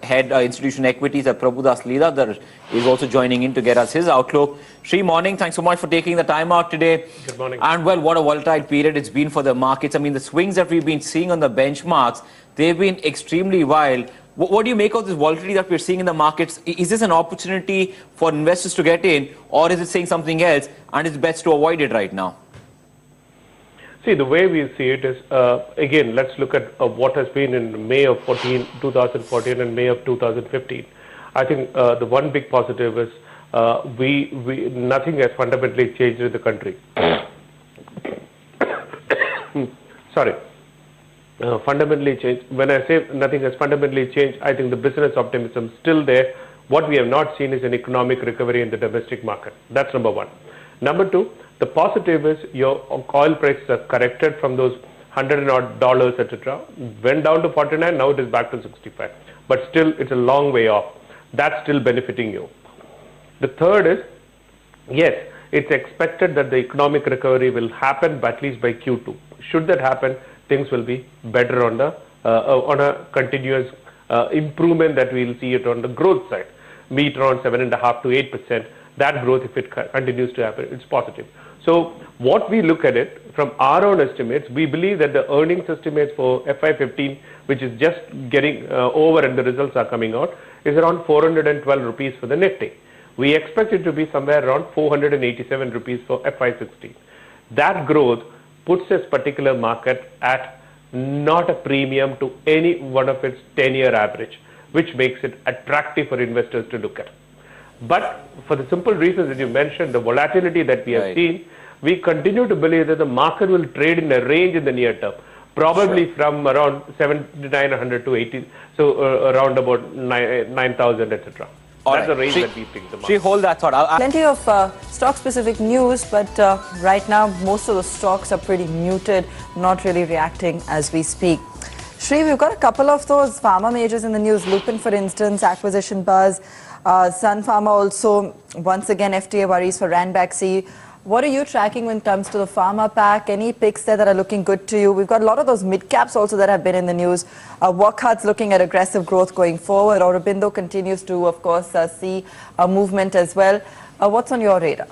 Head Institution Equities at Prabhudas Leela is also joining in to get us his outlook. Shri, morning. Thanks so much for taking the time out today. Good morning. And well, what a volatile period it's been for the markets. I mean, the swings that we've been seeing on the benchmarks, they've been extremely wild. What do you make of this volatility that we're seeing in the markets? Is this an opportunity for investors to get in, or is it saying something else and it's best to avoid it right now? See, the way we see it is, again, let's look at what has been in May of 2014 and May of 2015. I think the one big positive is nothing has fundamentally changed in the country. Sorry. Fundamentally changed. When I say nothing has fundamentally changed, I think the business optimism is still there. What we have not seen is an economic recovery in the domestic market. That's number one. Number two, the positive is your oil prices have corrected from those $100 odd, etc. Went down to 49, now it is back to 65. But still, it's a long way off. That's still benefiting you. The third is, yes, it's expected that the economic recovery will happen, but at least by Q2. Should that happen, things will be better on the on a continuous improvement that we'll see it on the growth side. Be it around 7.5% to 8%. That growth, if it continues to happen, it's positive. So what we look at it from our own estimates, we believe that the earnings estimates for FY15, which is just getting over and the results are coming out, is around 412 rupees for the Nifty. We expect it to be somewhere around 487 rupees for FY16. That growth puts this particular market at not a premium to any one of its 10-year average, which makes it attractive for investors to look at. But for the simple reasons that you mentioned, the volatility that we have seen, we continue to believe that the market will trade in a range in the near term, probably from around 7,900 to 18, so around about 9,000, etc. That's the range that we think the market. Hold that thought. Plenty of stock-specific news, but right now most of the stocks are pretty muted, not really reacting as we speak. Shri, we've got a couple of those pharma majors in the news. Lupin, for instance, acquisition buzz. Sun Pharma also, once again, FDA worries for Ranbaxy. What are you tracking when it comes to the pharma pack? Any picks there that are looking good to you? We've got a lot of those mid-caps also that have been in the news. Wockhart's looking at aggressive growth going forward. Aurobindo continues to, of course, see a movement as well. What's on your radar?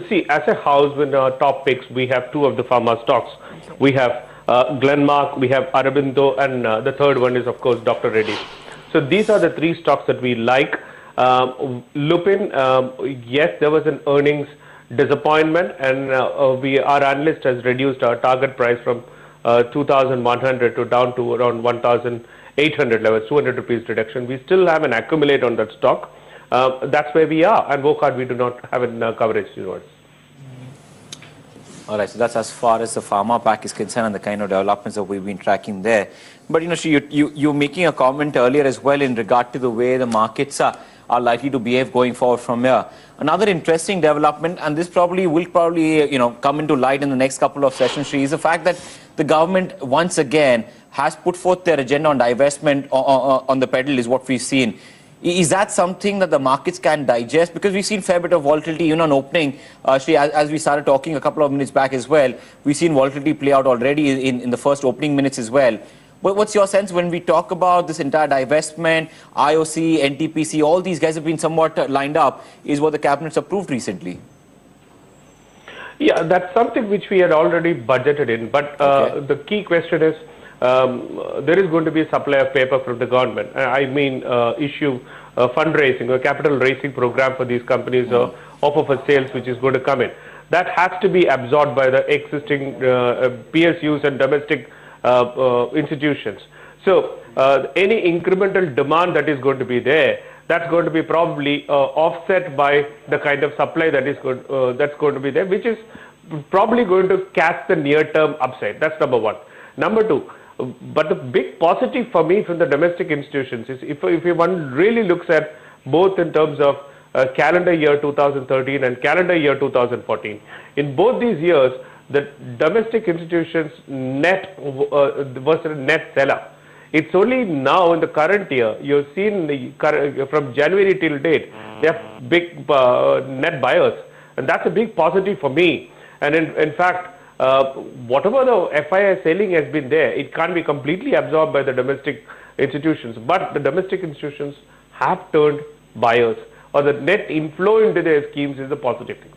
See, as a house with top picks, we have two of the pharma stocks. We have Glenmark, we have Aurobindo, and the third one is, of course, Dr. Reddy's. So these are the three stocks that we like. Lupin, yes, there was an earnings disappointment, and our analyst has reduced our target price from 2,100 to down to around 1,800 levels, 200 rupees reduction. We still have an accumulate on that stock. That's where we are. And Wockhardt, we do not have a coverage towards. All right, so that's as far as the pharma pack is concerned and the kind of developments that we've been tracking there. But, you know, you're making a comment earlier as well in regard to the way the markets are likely to behave going forward from here. Another interesting development, and this will probably, come into light in the next couple of sessions, Shri, is the fact that the government once again has put forth their agenda on divestment on the pedal, is what we've seen. Is that something that the markets can digest? Because we've seen a fair bit of volatility, on opening. Shri, as we started talking a couple of minutes back as well, we've seen volatility play out already in the first opening minutes as well. But what's your sense when we talk about this entire divestment, IOC, NTPC, all these guys have been somewhat lined up, is what the cabinet's approved recently? Yeah, that's something which we had already budgeted in. But the key question is, there is going to be a supply of paper from the government. I mean, issue fundraising or capital raising program for these companies or offer for sales, which is going to come in. That has to be absorbed by the existing PSUs and domestic institutions. So any incremental demand that is going to be there, that's going to be probably offset by the kind of supply that is that's going to be there, which is probably going to cast the near-term upside. That's number one. Number two, but the big positive for me from the domestic institutions is if one really looks at both in terms of calendar year 2013 and calendar year 2014, in both these years, the domestic institutions net was a net seller. It's only now in the current year, you've seen from January till date, they have big net buyers. And that's a big positive for me. And in fact, whatever the FII selling has been there, it can't be completely absorbed by the domestic institutions, but the domestic institutions have turned buyers, or the net inflow into their schemes is a positive thing.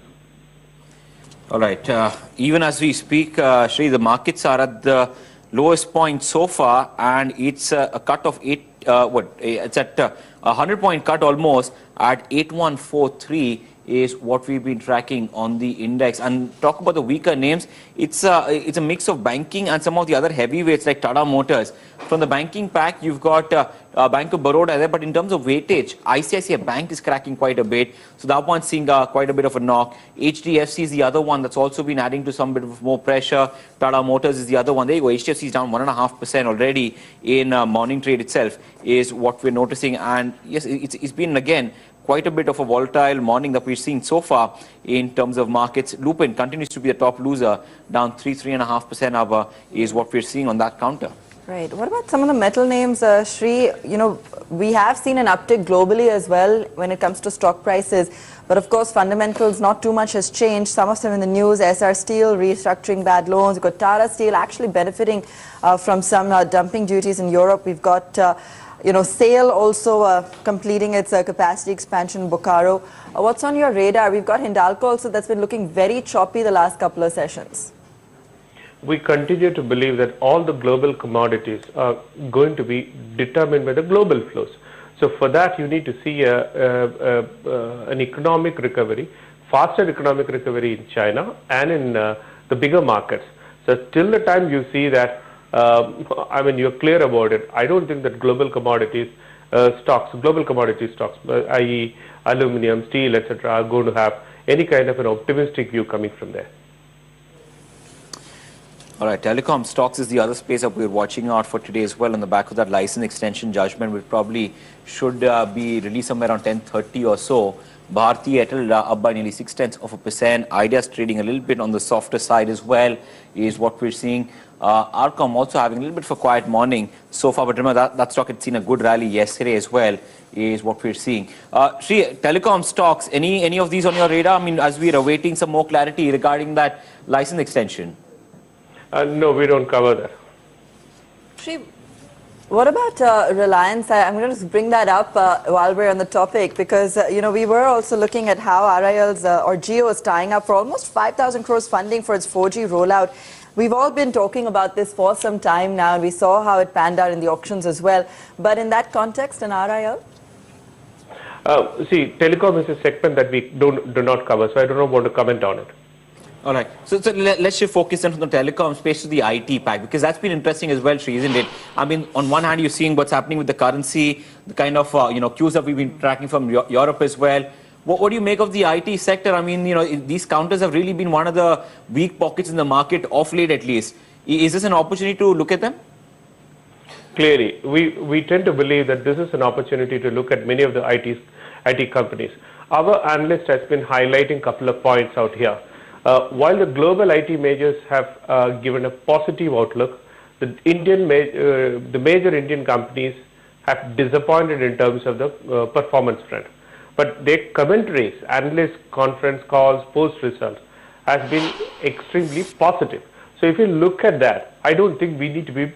All right. Even as we speak, Sri, the markets are at the lowest point so far, and it's a cut of it's at a 100-point cut almost at 8143 is what we've been tracking on the index. And talk about the weaker names, it's a mix of banking and some of the other heavyweights like Tata Motors. From the banking pack, you've got Bank of Baroda there, but in terms of weightage, ICICI Bank is cracking quite a bit. So that one's seeing quite a bit of a knock. HDFC is the other one that's also been adding to some bit of more pressure. Tata Motors is the other one. There you go. HDFC is down 1.5% already in morning trade itself is what we're noticing. And yes, it's been again quite a bit of a volatile morning that we've seen so far in terms of markets. Lupin continues to be the top loser, down 3.5% is what we're seeing on that counter. Right. What about some of the metal names, Sri? You know, we have seen an uptick globally as well when it comes to stock prices. But of course, fundamentals, not too much has changed. Some of them in the news, SR Steel restructuring bad loans. We've got Tata Steel actually benefiting from some dumping duties in Europe. We've got SAIL also completing its capacity expansion in Bokaro. What's on your radar? We've got Hindalco also that's been looking very choppy the last couple of sessions. We continue to believe that all the global commodities are going to be determined by the global flows. So for that, you need to see an economic recovery, faster economic recovery in China and in the bigger markets. So till the time you see that, you're clear about it, I don't think that global commodity stocks, i.e. aluminum, steel, etc., are going to have any kind of an optimistic view coming from there. All right, telecom stocks is the other space that we're watching out for today as well. On the back of that license extension judgment, which probably should be released somewhere around 10:30 or so. Bharti Airtel up by nearly 0.6%. Idea's trading a little bit on the softer side as well, is what we're seeing. Arcom also having a little bit of a quiet morning so far, but remember that stock had seen a good rally yesterday as well, is what we're seeing. Sri, telecom stocks, any of these on your radar? I mean, as we're awaiting some more clarity regarding that license extension. No, we don't cover that. Sri, what about Reliance? I'm going to just bring that up while we're on the topic, because we were also looking at how RIL's or Jio is tying up for almost 5,000 crores funding for its 4G rollout. We've all been talking about this for some time now, and we saw how it panned out in the auctions as well. But in that context, an RIL? See, telecom is a segment that we do not cover, so I do not want to comment on it. All right. So let's shift focus then from the telecom space to the IT pack, because that's been interesting as well, Sri, isn't it? I mean, on one hand, you're seeing what's happening with the currency, the kind of cues that we've been tracking from Europe as well. What do you make of the IT sector? I mean, these counters have really been one of the weak pockets in the market off late, at least. Is this an opportunity to look at them? Clearly, we tend to believe that this is an opportunity to look at many of the IT companies. Our analyst has been highlighting a couple of points out here. While the global IT majors have given a positive outlook, the major Indian companies have disappointed in terms of the performance front. But their commentaries, analyst conference calls, post results, has been extremely positive. So if you look at that, I don't think we need to be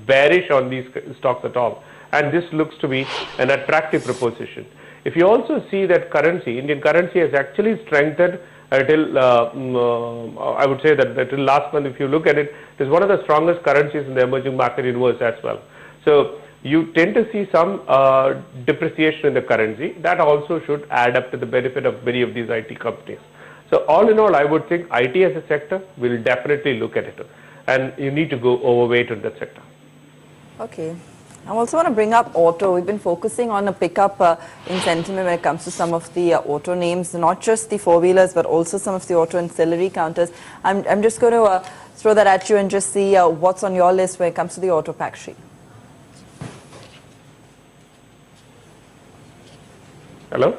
bearish on these stocks at all. And this looks to be an attractive proposition. If you also see that Indian currency has actually strengthened till, I would say that till last month, if you look at it, it is one of the strongest currencies in the emerging market universe as well. So you tend to see some depreciation in the currency. That also should add up to the benefit of many of these IT companies. So all in all, I would think IT as a sector will definitely look at it. And you need to go overweight in that sector. Okay. I also want to bring up auto. We've been focusing on a pickup in sentiment when it comes to some of the auto names, not just the four-wheelers, but also some of the auto ancillary counters. I'm just going to throw that at you and just see what's on your list when it comes to the auto pack sheet. Hello?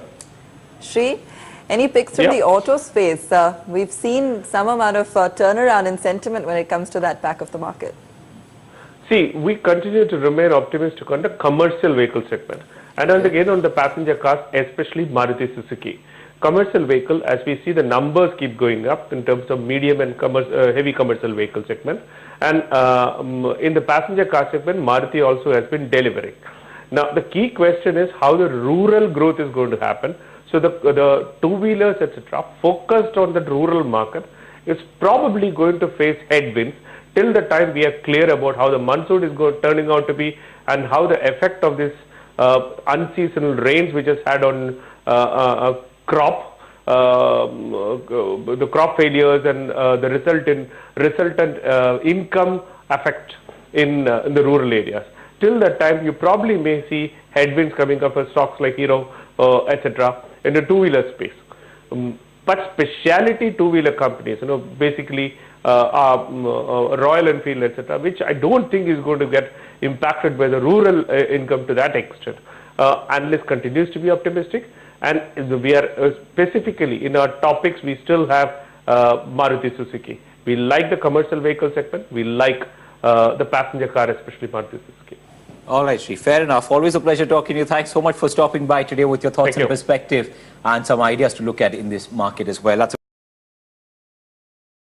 Sri, any picks from the auto space? We've seen some amount of turnaround in sentiment when it comes to that pack of the market. See, we continue to remain optimistic on the commercial vehicle segment. And again on the passenger cars, especially Maruti Suzuki. commercial vehicle, as we see the numbers keep going up in terms of medium and heavy commercial vehicle segment. And in the passenger car segment, Maruti also has been delivering. Now, the key question is how the rural growth is going to happen. So the two-wheelers, etc., focused on the rural market is probably going to face headwinds till the time we are clear about how the monsoon is turning out to be and how the effect of this unseasonal rains which has had on crop, the crop failures and the resultant income effect in the rural areas. Till that time, you probably may see headwinds coming up for stocks like Hero, etc., in the two-wheeler space. But specialty two-wheeler companies, basically Royal Enfield, etc., which I don't think is going to get impacted by the rural income to that extent. Analyst continues to be optimistic, and we are specifically in our topics, we still have Maruti Suzuki. We like the commercial vehicle segment. We like the passenger car, especially Maruti Suzuki. All right, Sri. Fair enough. Always a pleasure talking to you. Thanks so much for stopping by today with your thoughts and perspective and some ideas to look at in this market as well. That's